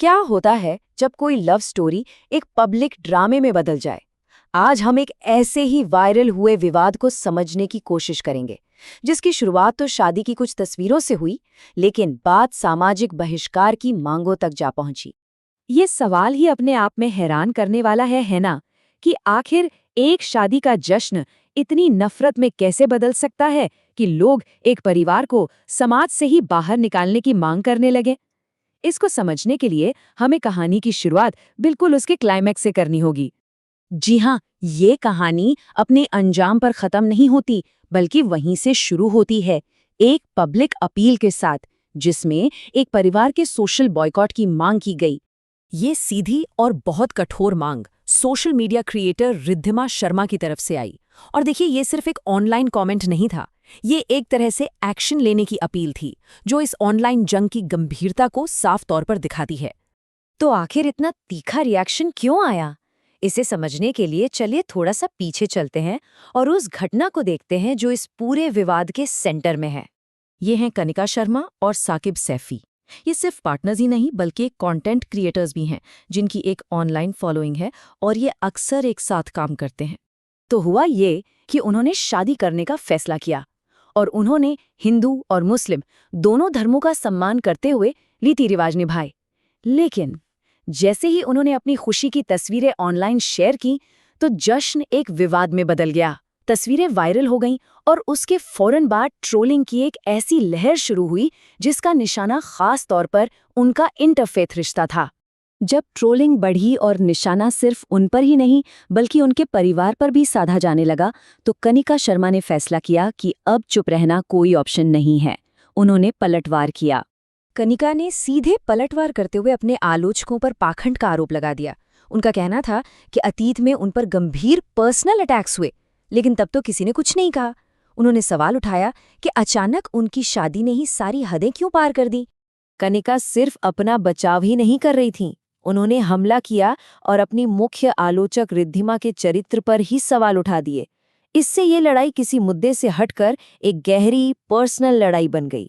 क्या होता है जब कोई लव स्टोरी एक पब्लिक ड्रामे में बदल जाए। आज हम एक ऐसे ही वायरल हुए विवाद को समझने की कोशिश करेंगे, जिसकी शुरुआत तो शादी की कुछ तस्वीरों से हुई, लेकिन बात सामाजिक बहिष्कार की मांगों तक जा पहुंची। ये सवाल ही अपने आप में हैरान करने वाला है ना, कि आखिर एक शादी का जश्न इतनी नफरत में कैसे बदल सकता है कि लोग एक परिवार को समाज से ही बाहर निकालने की मांग करने लगे। इसको समझने के लिए हमें कहानी की शुरुआत बिल्कुल उसके क्लाइमैक्स से करनी होगी। जी हाँ, ये कहानी अपने अंजाम पर खत्म नहीं होती, बल्कि वहीं से शुरू होती है, एक पब्लिक अपील के साथ, जिसमें एक परिवार के सोशल बॉयकॉट की मांग की गई। ये सीधी और बहुत कठोर मांग social media creator Riddhima Sharma की तरफ से आई। और देखिए, ये सिर्फ एक ऑनलाइन कमेंट नहीं था, ये एक तरह से एक्शन लेने की अपील थी, जो इस ऑनलाइन जंग की गंभीरता को साफ तौर पर दिखाती है। तो आखिर इतना तीखा रिएक्शन क्यों आया? इसे समझने के लिए चलिए थोड़ा सा पीछे चलते हैं और उस घटना को देखते हैं जो इस पूरे विवाद के सेंटर में है। ये हैं कनिका शर्मा और साकिब सैफी। ये सिर्फ पार्टनर्स ही नहीं, बल्कि कंटेंट क्रिएटर्स भी हैं, जिनकी एक ऑनलाइन फॉलोइंग है और ये अक्सर एक साथ काम करते हैं। तो हुआ ये कि उन्होंने शादी करने का फैसला किया और उन्होंने हिंदू और मुस्लिम दोनों धर्मों का सम्मान करते हुए रीति रिवाज निभाए। लेकिन जैसे ही उन्होंने अपनी खुशी की तस्वीरें ऑनलाइन शेयर की, तो जश्न एक विवाद में बदल गया। तस्वीरें वायरल हो गईं और उसके फौरन बाद ट्रोलिंग की एक ऐसी लहर शुरू हुई, जिसका निशाना खास तौर पर उनका इंटरफेथ रिश्ता था। जब ट्रोलिंग बढ़ी और निशाना सिर्फ उन पर ही नहीं, बल्कि उनके परिवार पर भी साधा जाने लगा, तो कनिका शर्मा ने फैसला किया कि अब चुप रहना कोई ऑप्शन नहीं है। उन्होंने पलटवार किया। कनिका ने सीधे पलटवार करते हुए अपने आलोचकों पर पाखंड का आरोप लगा दिया। उनका कहना था कि अतीत में उन पर गंभीर पर्सनल अटैक्स हुए, लेकिन तब तो किसी ने कुछ नहीं कहा। उन्होंने सवाल उठाया कि अचानक उनकी शादी ने ही सारी हदें क्यों पार कर दी। कनिका सिर्फ अपना बचाव ही नहीं कर रही थीं, उन्होंने हमला किया और अपनी मुख्य आलोचक रिद्धिमा के चरित्र पर ही सवाल उठा दिए। इससे ये लड़ाई किसी मुद्दे से हटकर एक गहरी पर्सनल लड़ाई बन गई।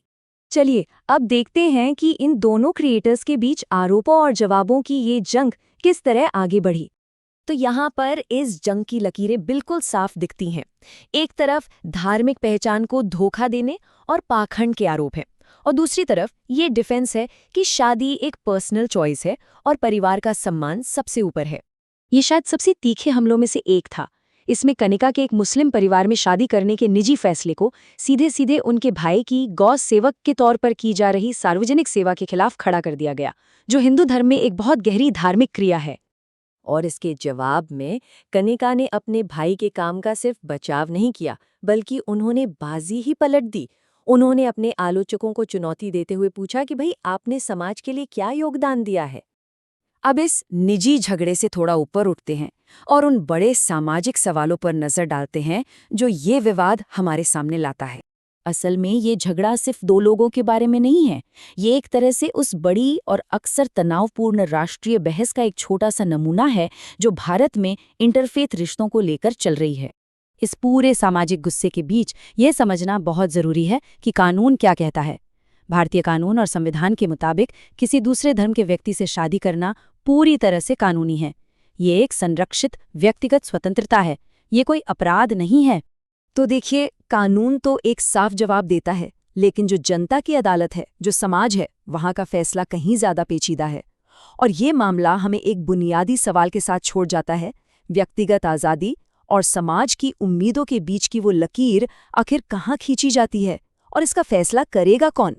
चलिए अब देखते हैं कि इन दोनों क्रिएटर्स के बीच आरोपों और जवाबों की ये जंग किस तरह आगे बढ़ी। तो यहाँ पर इस जंग की लकीरें बिल्कुल साफ दिखती हैं। एक तरफ धार्मिक पहचान को धोखा देने और पाखंड के आरोप हैं, और दूसरी तरफ ये डिफेंस है कि शादी एक पर्सनल चॉइस है और परिवार का सम्मान सबसे ऊपर है। ये शायद सबसे तीखे हमलों में से एक था। इसमें कनिका के एक मुस्लिम परिवार में शादी करने के निजी फैसले को सीधे सीधे उनके भाई की गौ सेवक के तौर पर की जा रही सार्वजनिक सेवा के खिलाफ खड़ा कर दिया गया, जो हिंदू धर्म में एक बहुत गहरी धार्मिक क्रिया है। और इसके जवाब में कनिका ने अपने भाई के काम का सिर्फ बचाव नहीं किया, बल्कि उन्होंने बाजी ही पलट दी। उन्होंने अपने आलोचकों को चुनौती देते हुए पूछा कि भाई, आपने समाज के लिए क्या योगदान दिया है। अब इस निजी झगड़े से थोड़ा ऊपर उठते हैं और उन बड़े सामाजिक सवालों पर नजर डालते हैं जो ये विवाद हमारे सामने लाता है। असल में ये झगड़ा सिर्फ दो लोगों के बारे में नहीं है, ये एक तरह से उस बड़ी और अक्सर तनावपूर्ण राष्ट्रीय बहस का एक छोटा सा नमूना है, जो भारत में इंटरफेथ रिश्तों को लेकर चल रही है। इस पूरे सामाजिक गुस्से के बीच ये समझना बहुत जरूरी है कि कानून क्या कहता है। भारतीय कानून और संविधान के मुताबिक किसी दूसरे धर्म के व्यक्ति से शादी करना पूरी तरह से कानूनी है। ये एक संरक्षित व्यक्तिगत स्वतंत्रता है, ये कोई अपराध नहीं है। तो देखिए, कानून तो एक साफ जवाब देता है, लेकिन जो जनता की अदालत है, जो समाज है, वहां का फैसला कहीं ज्यादा पेचीदा है। और ये मामला हमें एक बुनियादी सवाल के साथ छोड़ जाता है, व्यक्तिगत आज़ादी और समाज की उम्मीदों के बीच की वो लकीर आखिर कहाँ खींची जाती है, और इसका फैसला करेगा कौन।